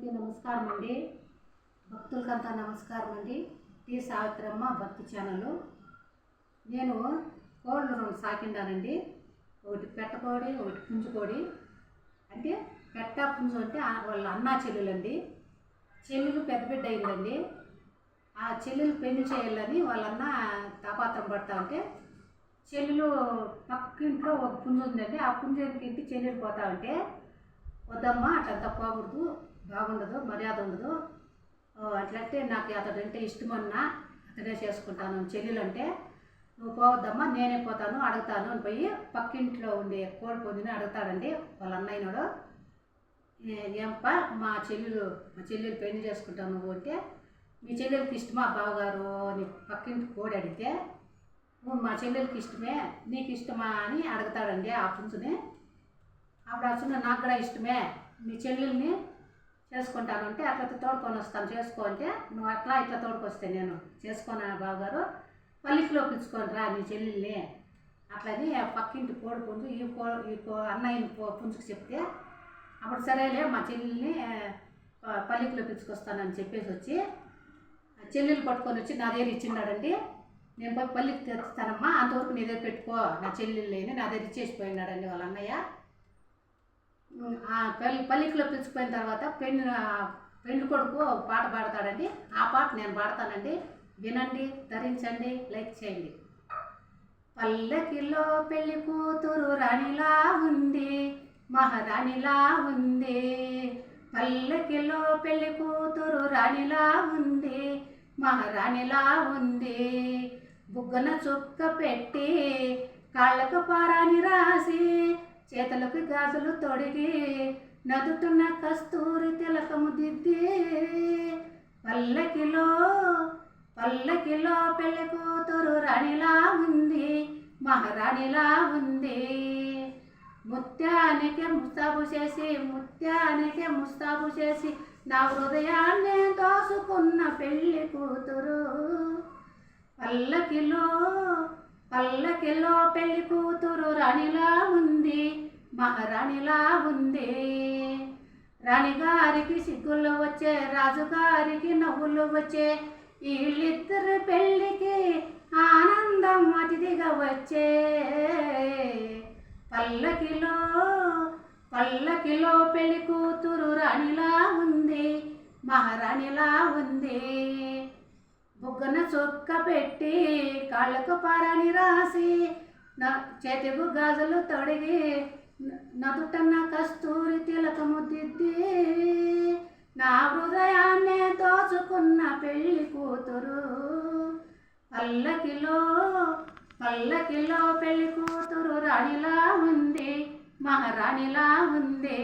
అందరికీ నమస్కారం అండి. భక్తులకంతా నమస్కారం అండి. టీ సావిత్రమ్మ భక్తి ఛానల్. నేను కోళ్ళు 2 సాకిండానండి. ఒకటి పెట్టకోడి, ఒకటి పుంజుకోడి. అంటే పెట్ట పుంజు అంటే వాళ్ళ అన్నా చెల్లెలండి. చెల్లెలు పెద్ద బిడ్డ అయిందండి. ఆ చెల్లెలు పెళ్లి చేయాలని వాళ్ళన్న తాపాత్రం పడతా ఉంటే చెల్లెలు పక్కింట్లో ఒక పుంజు ఉందండి. ఆ పుంజుకి ఇంటి చెల్లెలు పోతా ఉంటే, వద్దమ్మా అట్లంతా పోకూడదు, బాగుండదు, మర్యాద ఉండదు, అట్లంటే నాకు అతడంటే ఇష్టమన్నా అతడే చేసుకుంటాను చెల్లెలు అంటే, నువ్వు పోవద్దమ్మా నేనే పోతాను అడుగుతాను అని పోయి పక్కింట్లో ఉండే కోడి పుంజుని అడుగుతాడండి వాళ్ళ అన్నయ్యనోడు. ఏంప మా చెల్లెలు పెళ్లి చేసుకుంటావు నువ్వు అంటే, మీ చెల్లెలకి ఇష్టమా బావగారు అని పక్కింటి కోడి అడిగితే, మా చెల్లెలకి ఇష్టమే, నీకు ఇష్టమా అని అడుగుతాడండి ఆ పుంజుని. అప్పుడు అసలు నాకు కూడా ఇష్టమే, మీ చెల్లెల్ని చేసుకుంటాను అంటే అట్లా తోడుకొని వస్తాను చేసుకో అంటే, నువ్వు అట్లా ఇట్లా తోడుకొస్తే నేను చేసుకోనా బావగారు, పల్లికిలో పిలుచుకొని రా నీ చెల్లెల్ని అట్లని పక్కింటి కోడి పుంజు ఈ అన్నయ్యని పుంజుకు చెప్తే, అప్పుడు సరేలే మా చెల్లెల్ని పల్లికిలో పిలుచుకొస్తానని చెప్పేసి వచ్చి చెల్లెలు పట్టుకొని వచ్చి నా దగ్గర ఇచ్చిన్నాడండి. నేను పోయి పల్లికి తెస్తానమ్మా, అంతవరకు నీ దగ్గర పెట్టుకో నా చెల్లెళ్ళని నా దగ్గర ఇచ్చేసిపోయినాడండి వాళ్ళ అన్నయ్య. పల్లికిలో పిలిచిపోయిన తర్వాత పెండ్లి కొడుకు పాట పాడతాడండి. ఆ పాట నేను పాడతానండి, వినండి, ధరించండి, లైక్ చేయండి. పల్లకిలో పెళ్లి కూతురు రాణిలా ఉంది, మహారాణిలా ఉంది. పల్లకిలో పెళ్లి కూతురు రాణిలా ఉంది, మహారాణిలా ఉంది. బుగ్గన చుక్క పెట్టి కాళ్ళకు పారాని రాసి చేతులకు గాజులు తొడిగి నదుతున్న కస్తూరి తిలకము దిద్ది. పల్లకిలో పెళ్లి కూతురు రాణిలా ఉంది, మహారాణిలా ఉంది. ముత్యానికి ముస్తాబు చేసి నా హృదయాన్ని దోసుకున్న పెళ్లి కూతురు. పల్లకిలో పెళ్లి కూతురు రాణిలా ఉంది, మహారాణిలా ఉంది. రాణిగారికి సిగ్గులు వచ్చే, రాజుగారికి నవ్వులు వచ్చే, వీళ్ళిద్దరు పెళ్లికి ఆనందం అతిథిగా వచ్చే. పల్లకిలో పెళ్లి కూతురు రాణిలా ఉంది, మహారాణిలా ఉంది. బుగ్గన చొక్క పెట్టి కాళ్ళకు పారాని రాసి చేతికు గాజులు తొడిగి నదుటన్న కస్తూరి తిలకము దిద్ది. నా హృదయాన్నే దోచుకున్న పెళ్లి కూతురు. పల్లకిలో పెళ్లి కూతురు రాణిలా ఉంది, మహారాణిలా ఉంది.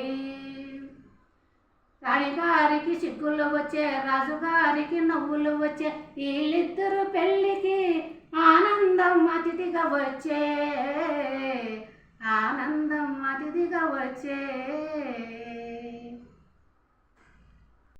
రాణిగారికి సిగ్గులు వచ్చే, రాజుగారికి నవ్వులు వచ్చే, వీళ్ళిద్దరు పెళ్లికి ఆనందం అతిథిగా వచ్చే, ఆనందం అతిథిగా వచ్చే.